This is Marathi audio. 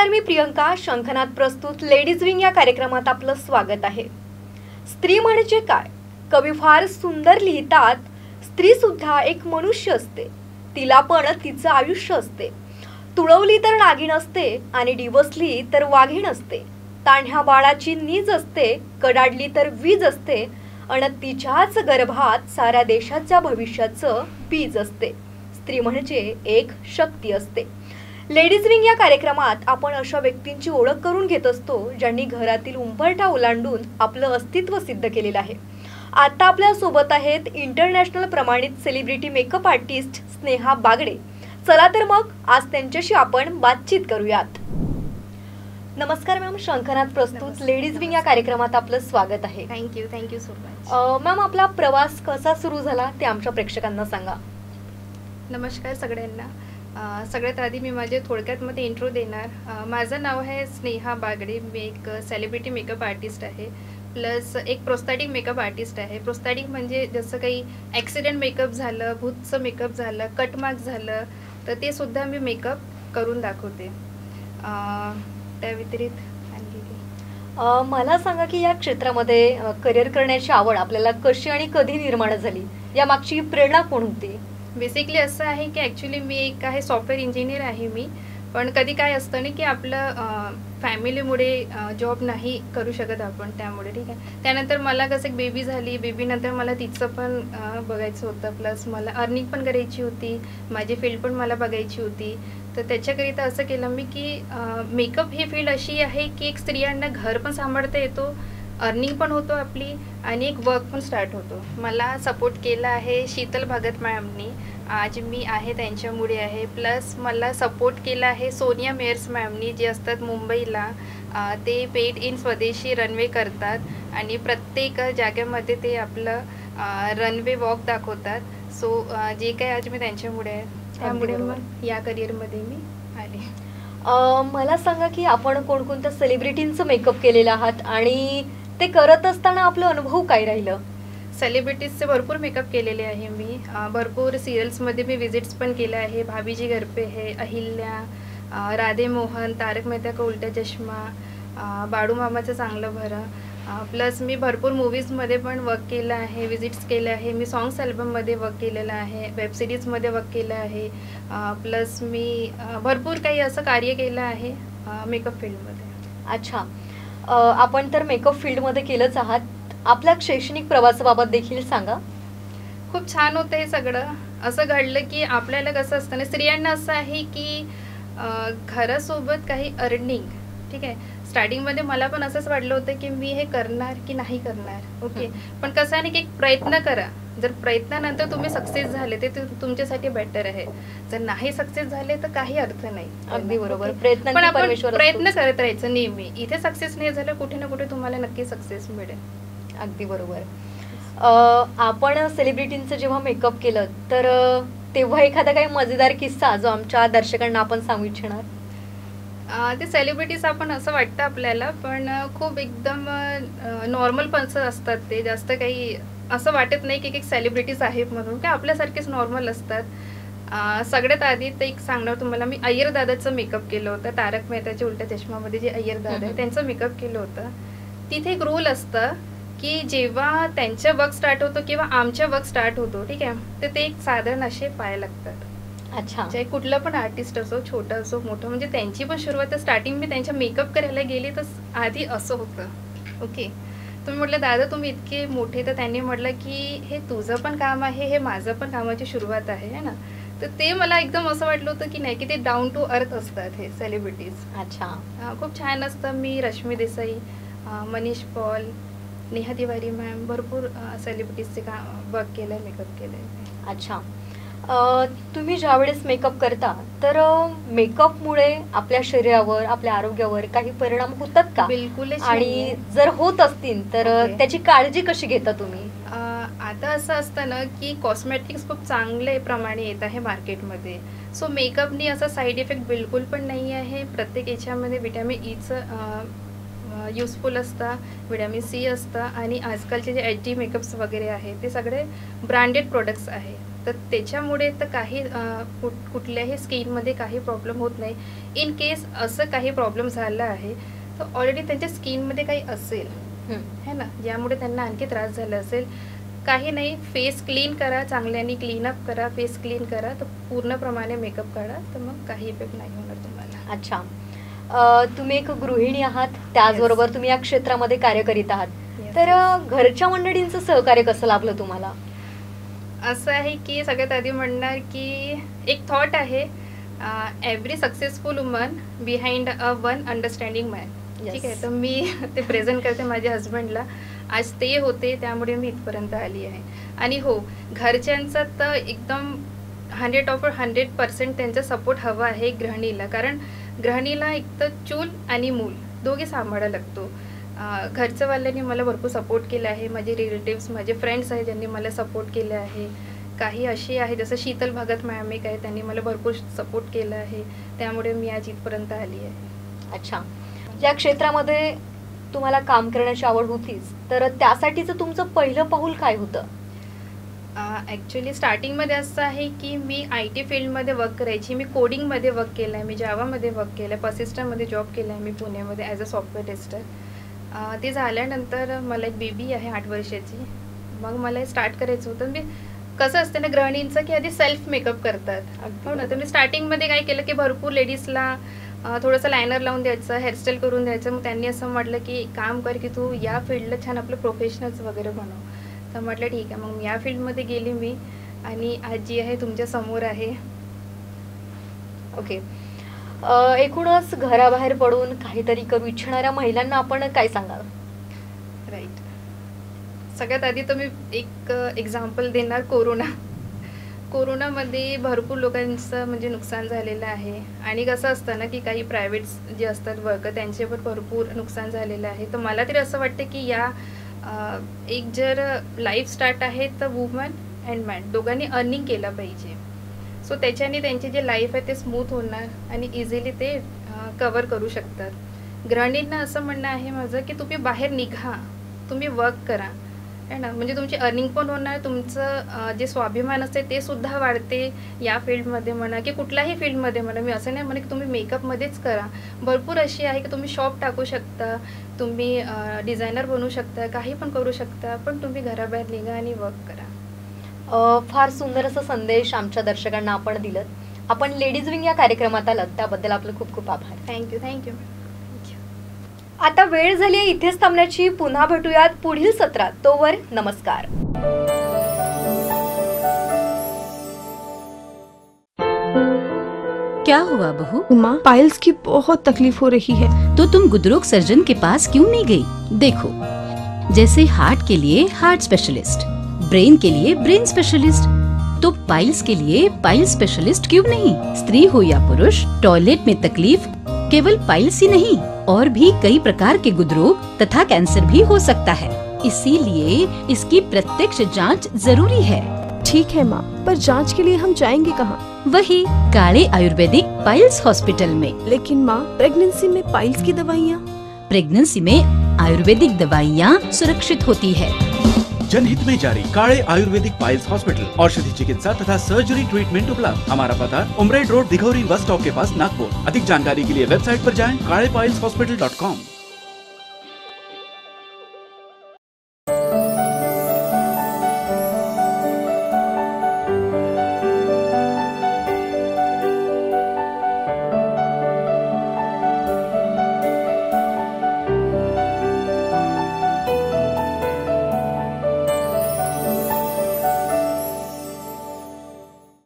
नमस्कार, मी प्रियंका. शंखनाद प्रस्तुत लेडीज विंग या कार्यक्रमात आपलं स्वागत आहे. स्त्री म्हणजे काय? कवी फार सुंदर लिहितात. स्त्री सुद्धा एक मनुष्य असते. तिला पण तिचं आयुष्य असते. तुळवली तर नागिन असते आणि डिवसली तर वाघीण असते. तान्ह्या बाळाची नीज असते, कडाडली तर वीज असते. आणि तिच्याच गर्भात साऱ्या देशाच्या भविष्याचं बीज असते. स्त्री म्हणजे एक शक्ती असते. लेडीज विंग या कार्यक्रमात आपण अशा व्यक्तींची ओळख करून घेत असतो ज्यांनी घरातील उंबरठा ओलांडून आपलं अस्तित्व सिद्ध केलेलं आहे. आता आपल्या सोबत आहेत इंटरनॅशनल प्रमाणित celebrity makeup artist Sneha Bagde. चला तर मग आज त्यांच्याशी आपण बातचीत करूयात. नमस्कार मॅम, शंखनाद प्रस्तुत लेडीज विंग या कार्यक्रमात आपलं स्वागत आहे. Thank you so much. मॅम, आपला प्रवास कसा सुरू झाला ते आमच्या प्रेक्षकांना सांगा. नमस्कार सगळ्यांना. सगळ्यात आधी मी माझे थोडक्यातमध्ये इंट्रो देणार. माझं नाव आहे स्नेहा बागडे. मी एक सेलिब्रिटी मेकअप आर्टिस्ट आहे, प्लस एक प्रोस्थेटिक मेकअप आर्टिस्ट आहे. प्रोस्थेटिक म्हणजे जसं काही ॲक्सिडेंट मेकअप झालं, भूतचं मेकअप झालं, कटमार्क झालं, तर ते सुद्धा मी मेकअप करून दाखवते. त्या व्यतिरिक्त आणखी मला सांगा की या क्षेत्रामध्ये करिअर करण्याची आवड आपल्याला कशी आणि कधी निर्माण झाली? यामागची प्रेरणा कोण होती? बेसिकली असं आहे की ॲक्च्युली मी एक आहे सॉफ्टवेअर इंजिनियर आहे मी. पण कधी काय असतं ना की आपलं फॅमिलीमुळे जॉब नाही करू शकत आपण, त्यामुळे ठीक आहे. त्यानंतर मला कसं एक बेबी झाली. बेबीनंतर मला तिचं पण बघायचं होतं, प्लस मला अर्निंग पण करायची होती, माझी फील्ड पण मला बघायची होती. तर त्याच्याकरिता असं केलं मी की मेकअप ही फील्ड अशी आहे की एक स्त्रियांना घर पण सांभाळता येतो, अर्निंग पण होतो आपली, आणि एक वर्क पण स्टार्ट होतो. मला सपोर्ट केला आहे शीतल भगत मॅमनी. आज मी आहे त्यांच्यामुळे आहे. प्लस मला सपोर्ट केला आहे सोनिया मेयर्स मॅमनी, जे असतात मुंबईला. ते पेड इन स्वदेशी रनवे करतात आणि प्रत्येक जागेमध्ये ते आपलं रनवे वॉक दाखवतात. सो जे काही आज मी त्यांच्यामुळे आहे, त्यामुळे मग या करिअरमध्ये मी आले. मला सांगा की आपण कोणकोणत्या सेलिब्रिटींचं मेकअप केलेलं आहात आणि ते करत असताना आपलं अनुभव काय राहिलं? सेलिब्रिटीजचे भरपूर मेकअप केलेले आहे मी. भरपूर सिरियल्समध्ये मी विजिट्स पण केले आहे. भाभीजी घर पे है, अहिल्या, राधे मोहन, तारक मेहता का उल्टा चष्मा, बाळू मामाचं चांगलं भरं. प्लस मी भरपूर मूवीजमध्ये पण वर्क केलं आहे, विजिट्स केले आहे. मी सॉंग्स अल्बममध्ये वर्क केलेलं आहे, वेबसिरीजमध्ये वर्क केलं आहे. प्लस मी भरपूर काही असं कार्य केलं आहे मेकअप फील्डमध्ये. अच्छा, आपण तर मेकअप फील्डमध्ये केलंच आहात. आपल्या शैक्षणिक प्रवासाबाबत देखील सांगा. खूप छान होतं हे सगळं. असं घडलं की आपल्याला कसं असतं ना, स्त्रियांना असं आहे की घरासोबत काही अर्निंग, ठीक आहे. स्टार्टिंगमध्ये मला पण असंच वाटलं होतं की मी हे करणार की नाही करणार, ओके. पण कसं आहे ना की एक प्रयत्न करा. जर प्रयत्नानंतर तुम्ही सक्सेस झाले ते तुमच्यासाठी बेटर आहे. जर नाही सक्सेस झाले तर काही अर्थ नाही. अगदी बरोबर. पण आपण प्रयत्न करत राहायचं नेहमी. इथे सक्सेस नाही झालं, कुठे ना कुठे तुम्हाला नक्की सक्सेस मिळेल. अगदी बरोबर. आपण सेलिब्रिटींचं जेव्हा मेकअप केलं तर तेव्हा एखादा काही मजेदार किस्सा जो आमच्या दर्शकांना आपण सांगू इच्छिणार? ते सेलिब्रिटीज आपण असं वाटतं आपल्याला, पण खूप एकदम नॉर्मल पर्सन असतात ते. जास्त काही असं वाटत नाही की एक सेलिब्रिटीज आहेत म्हणून, की आपल्यासारखेच नॉर्मल असतात. सगळ्यात आधी तर एक सांगणार तुम्हाला, मी अय्यर दादाचं मेकअप केलं होतं. तारक मेहताच्या उलट्या चष्मामध्ये जे अय्यर दादा आहे त्यांचं मेकअप केलं होतं. तिथे एक रूल असतं की जेव्हा त्यांच्या वर्क स्टार्ट होतो किंवा आमच्या वर्क स्टार्ट होतो, ठीक आहे, तर ते एक साधारण असे पाय लागतात. अच्छा. चाहे कुठलं पण आर्टिस्ट असो, छोटं असो मोठं, म्हणजे त्यांची पण सुरुवात स्टार्टिंग मी त्यांच्या मेकअप करायला गेली तर आधी असं होतं, ओके. तुम्ही म्हटलं दादा तुम्ही इतके मोठे, तर त्यांनी म्हटलं की हे तुझं पण काम आहे, हे माझं पण कामाची सुरुवात आहे ना. तर ते मला एकदम असं वाटलं होतं की नाही, की ते डाऊन टू अर्थ असतात हे सेलिब्रिटीज. अच्छा. खूप छान असतं. मी रश्मी देसाई, मनीष पॉल, नेहा तिवारी मॅम, भरपूर सेलिब्रिटीजचे वर्क केलं आहे, मेकअप केलं आहे. अच्छा. तुम्ही ज्यावेळेस मेकअप करता तर मेकअपमुळे आपल्या शरीरावर, आपल्या आरोग्यावर काही परिणाम होतात का? बिलकुल. आणि जर होत असतील तर त्याची काळजी कशी घेता तुम्ही? आता असं असतं ना की कॉस्मेटिक्स खूप चांगले प्रमाणे येत आहे मार्केटमध्ये. सो मेकअपनी असा साईड इफेक्ट बिलकुल पण नाही आहे. प्रत्येक याच्यामध्ये विटॅमिन ईचं युजफुल असतं, विटॅमिन सी असतं, आणि आजकालचे जे एच डी मेकअप्स वगैरे आहे ते सगळे ब्रँडेड प्रोडक्ट्स आहे. तर त्याच्यामुळे तर काही कुठल्याही स्किनमध्ये काही प्रॉब्लेम होत नाही. इन केस असं काही प्रॉब्लेम झाला आहे तर ऑलरेडी त्यांच्या स्किनमध्ये काही असेल है ना, ज्यामुळे त्यांना आणखी त्रास झाला असेल. काही नाही, फेस क्लीन करा, चांगल्याने क्लीनअप करा, फेस क्लीन करा, तर पूर्णप्रमाणे मेकअप काढा, तर मग काही इफेक्ट नाही होणार तुम्हाला. अच्छा, तुम्ही एक गृहिणी आहात, त्याचबरोबर तुम्ही या क्षेत्रामध्ये कार्य करीत आहात, तर घरच्या मंडळींचं सहकार्य कसं लाभलं तुम्हाला? असं आहे की सगळ्यात आधी म्हणणार की एक थॉट आहे, every successful woman behind a one understanding man. ठीक आहे, तर मी ते प्रेझेंट करते माझ्या हस्बंडला. आज ते होते त्यामुळे मी इथपर्यंत आली आहे. आणि हो, घरच्यांचा तर एकदम 100% त्यांचा सपोर्ट हवा आहे गृहिणीला, कारण गृहिणीला एक तर चूल आणि मूल दोघे सांभाळायला लागतो. घरच्यावाल्यांनी मला भरपूर सपोर्ट केला आहे, माझे रिलेटिव्स, माझे फ्रेंड्स आहेत ज्यांनी मला सपोर्ट केलं आहे. काही अशी आहे जसं शीतल भगत मॅम एक आहे, त्यांनी मला भरपूर सपोर्ट केला आहे, त्यामुळे मी आज इथपर्यंत आली आहे. अच्छा, या क्षेत्रामध्ये तुम्हाला काम करण्याची आवड होतीच, तर त्यासाठीचं तुमचं पहिलं पाऊल काय होतं? ॲक्च्युली स्टार्टिंगमध्ये असं आहे की मी IT फील्डमध्ये वर्क करायची. मी कोडिंगमध्ये वर्क केलं आहे, मी जावामध्ये वर्क केलं आहे, पर्सिस्टंटमध्ये जॉब केला आहे मी पुण्यामध्ये ॲज अ सॉफ्टवेअर टेस्टर. ते झाल्यानंतर मला एक बेबी आहे 8 वर्षाची. मग मला हे स्टार्ट करायचं होतं. मी कसं असतं ना गृहिणींचं की आधी सेल्फ मेकअप करतात, हो ना. तर मी स्टार्टिंगमध्ये काय केलं की भरपूर लेडीजला थोडंसं लायनर लावून द्यायचं, हेअरस्टाईल करून द्यायचं. मग त्यांनी असं म्हटलं की काम कर की तू या फील्डला छान आपलं प्रोफेशनल्स वगैरे बनव. तर म्हटलं ठीक आहे, मग या फील्डमध्ये गेली मी आणि आज जी आहे तुमच्या समोर आहे. ओके, एकूणच घराबाहेर पडून काहीतरी करू इच्छिणाऱ्या महिलांना आपण काय सांगाल? राईट, सगळ्यात आधी तर मी एक एक्झाम्पल देणार. कोरोनामध्ये भरपूर लोकांचं म्हणजे नुकसान झालेलं आहे. आणि कसं असतं ना की काही प्रायव्हेट्स जे असतात वर्कर त्यांचे पण भरपूर नुकसान झालेलं आहे. तर मला तरी असं वाटतं की या एक जर लाईफ स्टार्ट आहे तर वुमन अँड मॅन दोघांनी अर्निंग केलं पाहिजे. सो त्याच्याने त्यांची जे लाईफ आहे ते स्मूथ होणार आणि इझिली ते कवर करू शकतात. गृहिणींना असं म्हणणं आहे माझं की तुम्ही बाहेर निघा, तुम्ही वर्क करा, आहे ना. म्हणजे तुमची अर्निंग पण होणार, तुमचं जे स्वाभिमान असते ते सुद्धा वाढते. या फील्डमध्ये म्हणा की कुठल्याही फील्डमध्ये म्हणा, मी असं नाही म्हणा की तुम्ही मेकअपमध्येच करा. भरपूर अशी आहे की तुम्ही शॉप टाकू शकता, तुम्ही डिझायनर बनू शकता, काही पण करू शकता, पण तुम्ही घराबाहेर निघा आणि वर्क करा. फार सुंदर असा संदेश आमच्या दर्शकांना आपण दिलं. आपण लेडीज विंग या कार्यक्रमात आलात त्याबद्दल आपलं खूप खूप आभार. थँक्यू. आता वेळ झाली आहे इथेच थांबण्याची. पुन्हा भेटूयात पुढील सत्रात. तोवर नमस्कार. क्या हुआ बहू? माँ, पाइल्स की बहुत तकलीफ हो रही है। तो तुम गुदरोग सर्जन के पास क्यों नहीं गई? देखो, जैसे हार्ट के लिए हार्ट स्पेशलिस्ट, ब्रेन के लिए ब्रेन स्पेशलिस्ट, तो पाइल्स के लिए पाइल स्पेशलिस्ट क्यों नहीं? स्त्री हो या पुरुष, टॉयलेट में तकलीफ केवल पाइल्स ही नहीं और भी कई प्रकार के गुदरोग तथा कैंसर भी हो सकता है। इसीलिए इसकी प्रत्यक्ष जांच जरूरी है। ठीक है माँ, पर जांच के लिए हम जाएंगे कहाँ? वही काले आयुर्वेदिक पाइल्स हॉस्पिटल में। लेकिन माँ, प्रेगनेंसी में पाइल्स की दवाइयाँ? प्रेगनेंसी में आयुर्वेदिक दवाइयाँ सुरक्षित होती है। जनहित में जारी काले आयुर्वेदिक पाइल्स हॉस्पिटल, औषधि चिकित्सा तथा सर्जरी ट्रीटमेंट उपलब्ध। हमारा पता उमरेड रोड, दिघौरी बस स्टॉप के पास, नागपुर। अधिक जानकारी के लिए वेबसाइट पर जाएं kalepileshhospital.com।